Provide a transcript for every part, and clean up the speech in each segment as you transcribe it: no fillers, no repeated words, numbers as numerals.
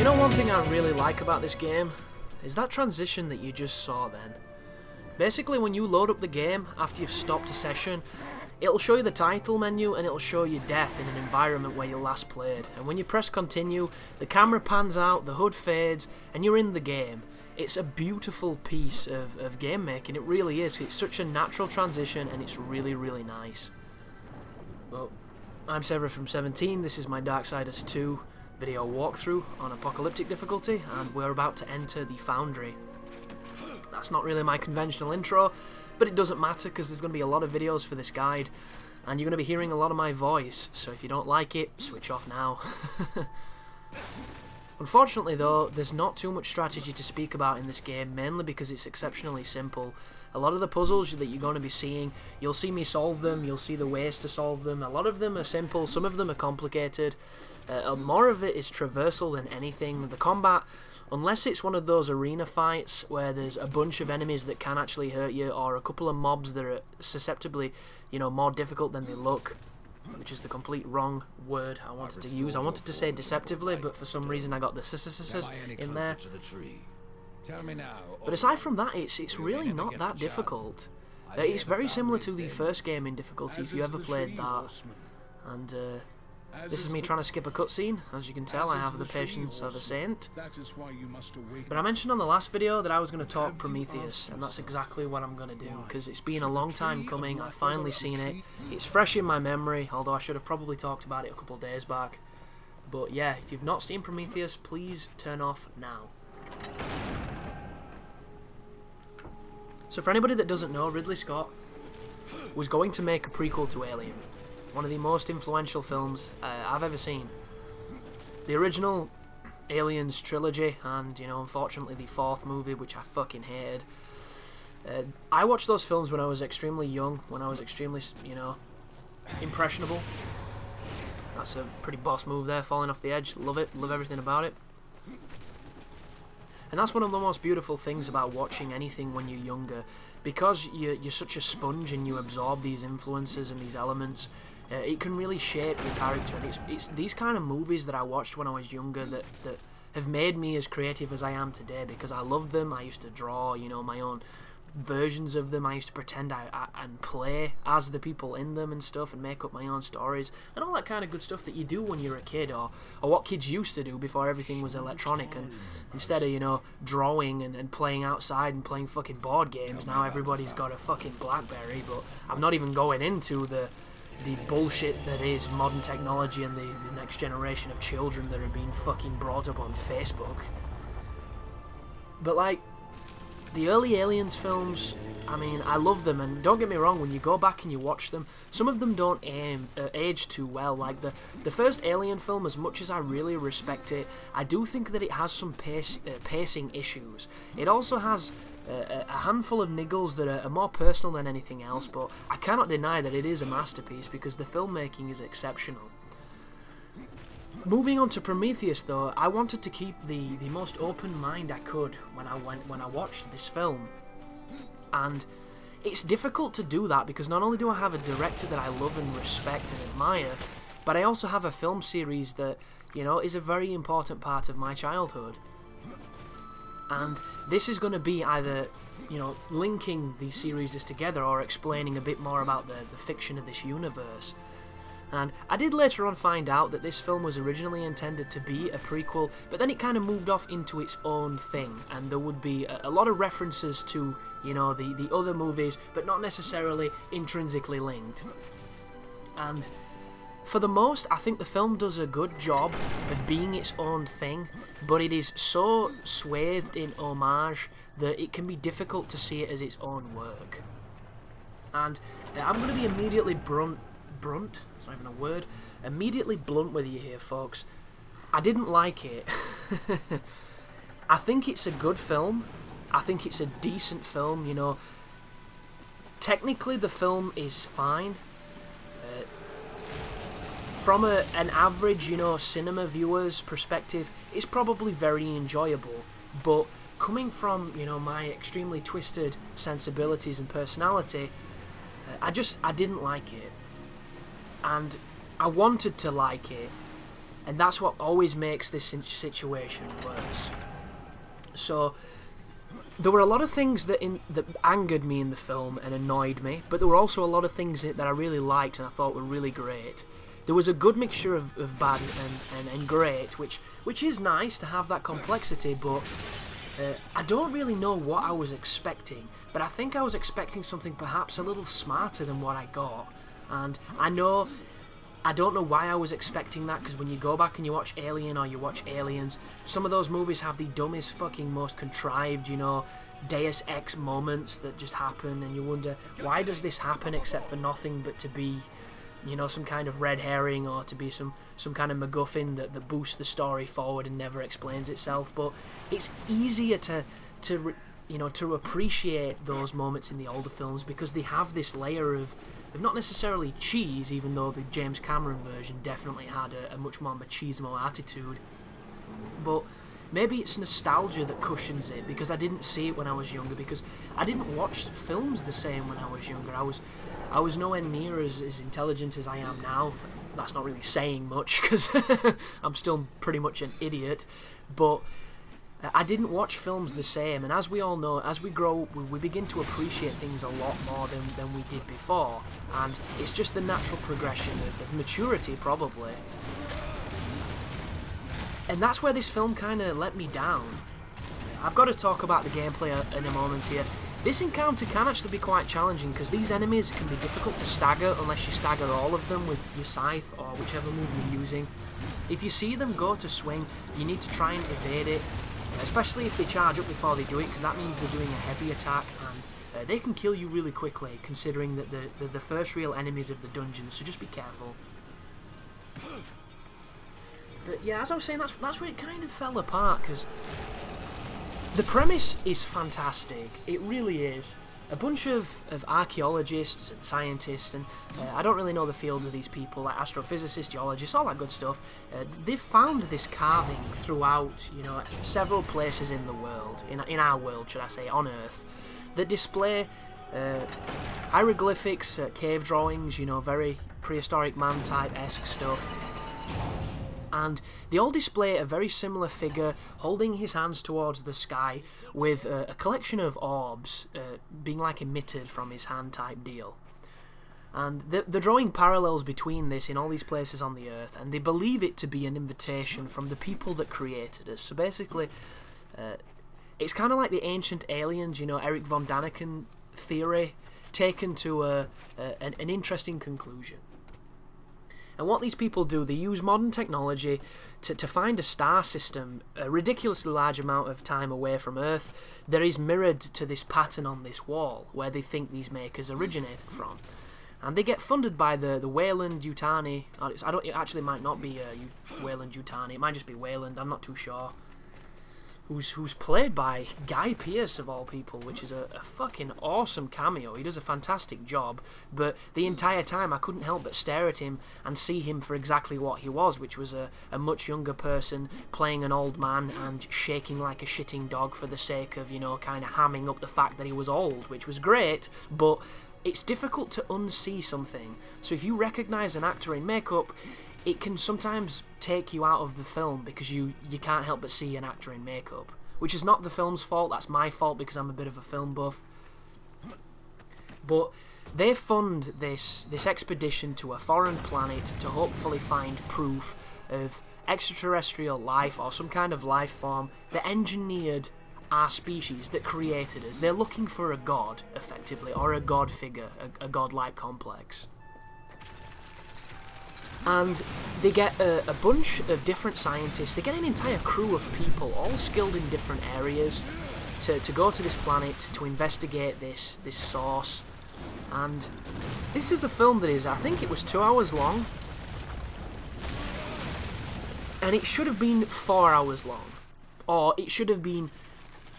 know, one thing I really like about this game is that transition that you just saw then. Basically, when you load up the game after you've stopped a session, it'll show you the title menu and it'll show you death in an environment where you last played. And when you press continue, the camera pans out, the HUD fades, and you're in the game. It's a beautiful piece of game making, it really is. It's such a natural transition and it's really, really nice. But I'm Severin from 17, this is my Darksiders 2 video walkthrough on Apocalyptic difficulty, and we're about to enter the Foundry. That's not really my conventional intro, but it doesn't matter because there's going to be a lot of videos for this guide, and you're going to be hearing a lot of my voice, so if you don't like it, switch off now. Unfortunately though, there's not too much strategy to speak about in this game, mainly because it's exceptionally simple. A lot of the puzzles that you're going to be seeing, you'll see me solve them, you'll see the ways to solve them. A lot of them are simple, some of them are complicated. More of it is traversal than anything. The combat, unless it's one of those arena fights where there's a bunch of enemies that can actually hurt you, or a couple of mobs that are susceptibly, you know, more difficult than they look, which is the complete wrong word I wanted to use. I wanted to say deceptively, but for some reason I got the s in there. But aside from that, it's really not that difficult. It's very similar to the first game in difficulty, if you ever played that. And this is me trying to skip a cutscene. As you can tell, I have the patience of a saint. But I mentioned on the last video that I was going to talk Prometheus, and that's exactly what I'm going to do, because it's been a long time coming. I've finally seen it. It's fresh in my memory, although I should have probably talked about it a couple of days back. But yeah, if you've not seen Prometheus, please turn off now. So for anybody that doesn't know, Ridley Scott was going to make a prequel to Alien. One of the most influential films I've ever seen. The original Aliens trilogy, and, you know, unfortunately the fourth movie, which I fucking hated. I watched those films when I was extremely young, when I was extremely, you know, impressionable. That's a pretty boss move there, falling off the edge. Love it, love everything about it. And that's one of the most beautiful things about watching anything when you're younger. Because you're such a sponge and you absorb these influences and these elements, it can really shape your character. And it's these kind of movies that I watched when I was younger that have made me as creative as I am today, because I loved them. I used to draw, you know, my own versions of them. I used to pretend and play as the people in them and stuff, and make up my own stories and all that kind of good stuff that you do when you're a kid, or what kids used to do before everything was electronic. And instead of, you know, drawing and playing outside and playing fucking board games, now everybody's got a fucking BlackBerry. But I'm not even going into the bullshit that is modern technology and the next generation of children that are being fucking brought up on Facebook. But like, the early Aliens films, I mean, I love them, and don't get me wrong, when you go back and you watch them, some of them don't age too well. Like the first Alien film, as much as I really respect it, I do think that it has some pacing issues. It also has a handful of niggles that are more personal than anything else, but I cannot deny that it is a masterpiece because the filmmaking is exceptional. Moving on to Prometheus though, I wanted to keep the most open mind I could when I watched this film. And it's difficult to do that because not only do I have a director that I love and respect and admire, but I also have a film series that, you know, is a very important part of my childhood. And this is going to be either, you know, linking these series together or explaining a bit more about the fiction of this universe. And I did later on find out that this film was originally intended to be a prequel, but then it kind of moved off into its own thing, and there would be a lot of references to, you know, the other movies, but not necessarily intrinsically linked. And for the most, I think the film does a good job of being its own thing, but it is so swathed in homage that it can be difficult to see it as its own work. And I'm going to be immediately blunt, it's not even a word, immediately blunt with you here, folks. I didn't like it. I think it's a good film. I think it's a decent film, you know. Technically, the film is fine. From an average, you know, cinema viewer's perspective, it's probably very enjoyable. But coming from, you know, my extremely twisted sensibilities and personality, I didn't like it. And I wanted to like it, And that's what always makes this situation worse. So there were a lot of things that angered me in the film and annoyed me, but there were also a lot of things that I really liked and I thought were really great. There was a good mixture of bad and great, which is nice to have that complexity, but I don't really know what I was expecting, but I think I was expecting something perhaps a little smarter than what I got. And I don't know why I was expecting that, because when you go back and you watch Alien or you watch Aliens, some of those movies have the dumbest fucking most contrived, Deus Ex moments that just happen, and you wonder, why does this happen except for nothing but to be, some kind of red herring, or to be some kind of MacGuffin that boosts the story forward and never explains itself. But it's easier to appreciate those moments in the older films because they have this layer of not necessarily cheese, even though the James Cameron version definitely had a much more machismo attitude, but maybe it's nostalgia that cushions it, because I didn't see it when I was younger, because I didn't watch films the same when I was younger. I was nowhere near as intelligent as I am now. That's not really saying much, because I'm still pretty much an idiot, but I didn't watch films the same, and as we all know, as we grow, we begin to appreciate things a lot more than we did before, and it's just the natural progression of maturity, probably. And that's where this film kind of let me down. I've got to talk about the gameplay in a moment here. This encounter can actually be quite challenging, because these enemies can be difficult to stagger unless you stagger all of them with your scythe or whichever move you're using. If you see them go to swing, you need to try and evade it, especially if they charge up before they do it, because that means they're doing a heavy attack, and they can kill you really quickly, considering that they're the first real enemies of the dungeon, so just be careful. But yeah, as I was saying, that's where it kind of fell apart, because the premise is fantastic. It really is. A bunch of archaeologists and scientists, and I don't really know the fields of these people, like astrophysicists, geologists, all that good stuff. They've found this carving throughout, several places in the world, in our world, should I say, on Earth, that display hieroglyphics, cave drawings, very prehistoric man-type-esque stuff. And they all display a very similar figure holding his hands towards the sky with a collection of orbs being like emitted from his hand type deal. And they're drawing parallels between this in all these places on the Earth, and they believe it to be an invitation from the people that created us. So basically, it's kind of like the ancient aliens, Eric von Daniken theory, taken to an interesting conclusion. And what these people do, they use modern technology to find a star system a ridiculously large amount of time away from Earth that is mirrored to this pattern on this wall, where they think these makers originated from. And they get funded by the Wayland Yutani. It actually might not be Wayland Yutani, it might just be Wayland, I'm not too sure. Who's played by Guy Pearce, of all people, which is a fucking awesome cameo. He does a fantastic job, but the entire time I couldn't help but stare at him and see him for exactly what he was, which was a much younger person playing an old man and shaking like a shitting dog for the sake of, kind of hamming up the fact that he was old, which was great, but it's difficult to unsee something. So if you recognise an actor in makeup, it can sometimes take you out of the film because you can't help but see an actor in makeup, which is not the film's fault, that's my fault because I'm a bit of a film buff. But they fund this expedition to a foreign planet to hopefully find proof of extraterrestrial life or some kind of life form that engineered our species, that created us. They're looking for a god, effectively, or a god figure, a godlike complex. And they get a bunch of different scientists, they get an entire crew of people, all skilled in different areas, to go to this planet to investigate this source. And this is a film that is, I think it was 2 hours long, and it should have been 4 hours long, or it should have been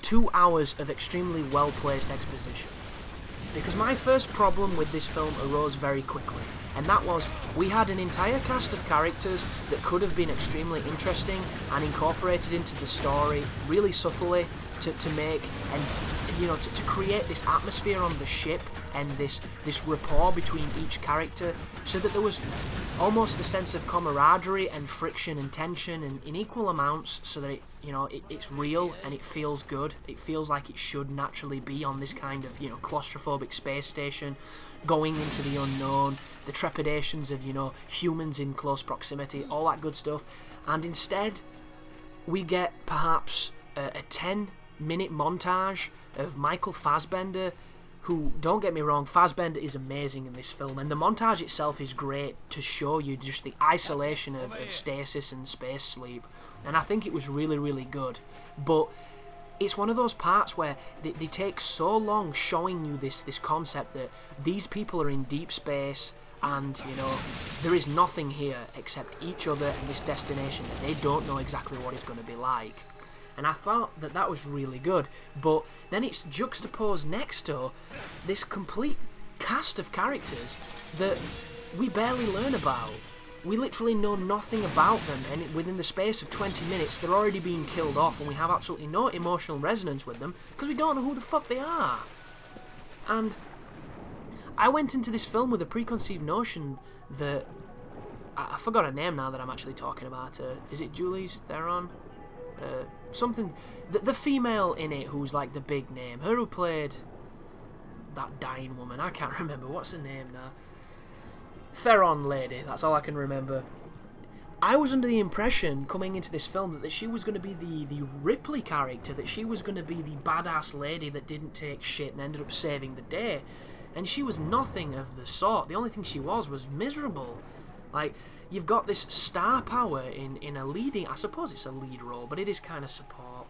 2 hours of extremely well-placed exposition. Because my first problem with this film arose very quickly, and that was, we had an entire cast of characters that could have been extremely interesting and incorporated into the story really subtly to make you know, to create this atmosphere on the ship and this rapport between each character, so that there was almost the sense of camaraderie and friction and tension and in equal amounts, so that it's real and it feels good. It feels like it should naturally be on this kind of, you know, claustrophobic space station, going into the unknown, the trepidations of, you know, humans in close proximity, all that good stuff. And instead, we get perhaps a 10-minute montage of Michael Fassbender, who, don't get me wrong, Fassbender is amazing in this film, and the montage itself is great to show you just the isolation of stasis and space sleep, and I think it was really, really good. But it's one of those parts where they take so long showing you this concept that these people are in deep space, and, you know, there is nothing here except each other and this destination that they don't know exactly what it's going to be like. And I thought that was really good, but then it's juxtaposed next to this complete cast of characters that we barely learn about. We literally know nothing about them, and within the space of 20 minutes they're already being killed off, and we have absolutely no emotional resonance with them because we don't know who the fuck they are. And I went into this film with a preconceived notion that... I forgot her name now that I'm actually talking about her. Is it Julie's Theron? Something... The female in it who's like the big name. Her who played that dying woman. I can't remember. What's her name now? Theron lady. That's all I can remember. I was under the impression, coming into this film, that she was going to be the Ripley character. That she was going to be the badass lady that didn't take shit and ended up saving the day. And she was nothing of the sort. The only thing she was miserable. Like, you've got this star power in a leading... I suppose it's a lead role, but it is kind of support.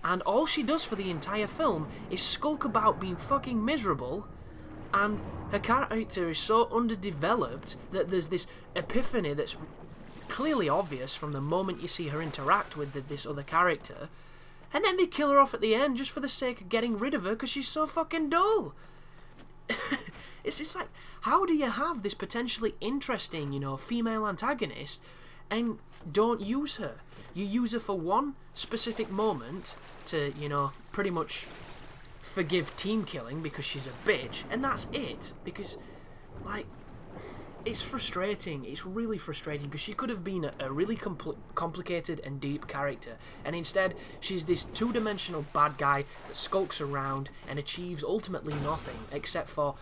And all she does for the entire film is skulk about being fucking miserable, and her character is so underdeveloped that there's this epiphany that's clearly obvious from the moment you see her interact with this other character, and then they kill her off at the end just for the sake of getting rid of her because she's so fucking dull. It's just like, how do you have this potentially interesting, you know, female antagonist and don't use her? You use her for one specific moment to, you know, pretty much forgive team killing because she's a bitch, and that's it. Because, like, it's frustrating. It's really frustrating because she could have been a really complicated and deep character, and instead she's this two-dimensional bad guy that skulks around and achieves ultimately nothing except for,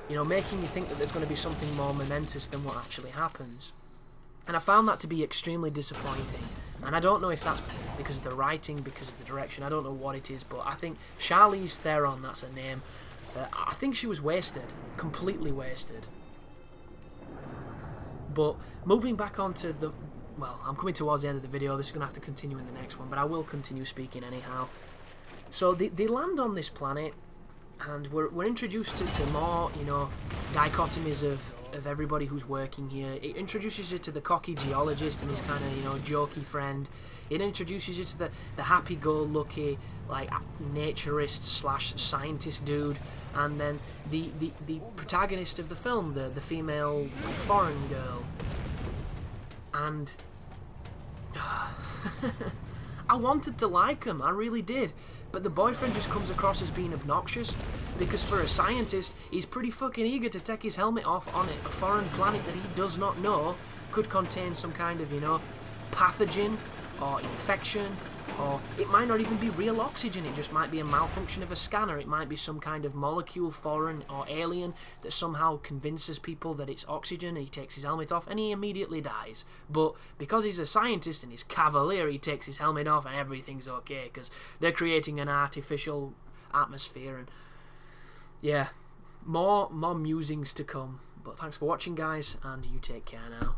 you know, making you think that there's going to be something more momentous than what actually happens. And I found that to be extremely disappointing. And I don't know if that's because of the writing, because of the direction, I don't know what it is, but I think Charlize Theron, that's her name, I think she was wasted. Completely wasted. But moving back onto the... Well, I'm coming towards the end of the video, this is going to have to continue in the next one, but I will continue speaking anyhow. So they land on this planet, and we're introduced to more, you know, dichotomies of everybody who's working here. It introduces you to the cocky geologist and his kind of, you know, jokey friend. It introduces you to the happy-go-lucky, like, naturist slash scientist dude, and then the protagonist of the film, the female, like, foreign girl. And I wanted to like him, I really did. But the boyfriend just comes across as being obnoxious, because for a scientist, he's pretty fucking eager to take his helmet off on a foreign planet that he does not know could contain some kind of, you know, pathogen or infection, or it might not even be real oxygen, it just might be a malfunction of a scanner, it might be some kind of molecule, foreign or alien, that somehow convinces people that it's oxygen, and he takes his helmet off and he immediately dies. But because he's a scientist and he's cavalier, he takes his helmet off and everything's okay, because they're creating an artificial atmosphere. And yeah, more musings to come. But thanks for watching, guys, and you take care now.